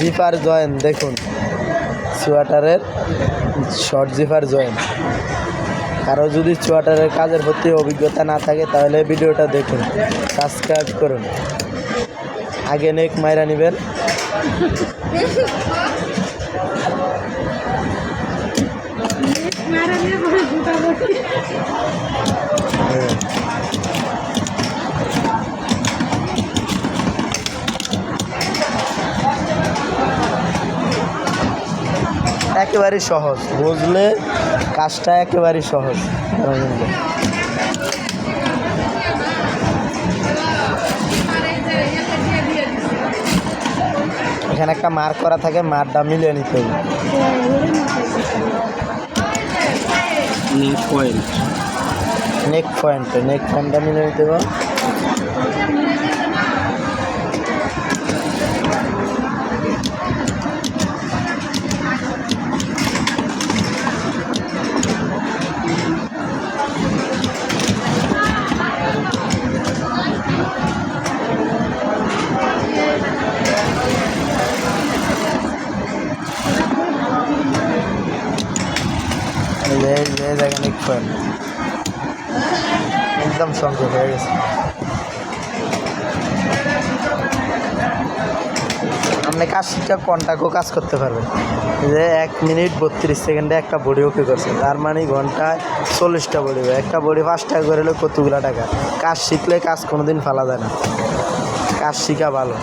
Zipper join দেখুন, সোয়েটারের short zipper join. কারো যদি সোয়েটারের কাজের প্রতি অভিজ্ঞতা না থাকে তাহলে ভিডিওটা দেখুন, সাবস্ক্রাইব করুন। আগে নেক মাইরা নেবেন। একেবারেই সহজ, বুঝলে কাজটা একেবারেই সহজ। এখানে একটা মার্ক করা থাকে, মারটা মিলিয়ে নিতে হবে। নেক পয়েন্টটা মিলিয়ে নিতে হবে। দেখেন নেক পয়েন্ট একদম সংক্ষেপ হয়ে গেছে। আপনি কাজটা কন্টাক্টও কাজ করতে পারবেন। যে 1 মিনিট 32 সেকেন্ডে একটা বডি ওকে করছে, তার মানে ঘন্টায় 40টা বডি। একটা বডি 5 টাকা করে হলে কতগুলো টাকা। কাজ শিখলে কাজ কোনোদিন ফেলা যায় না, কাজ শিখা ভালো।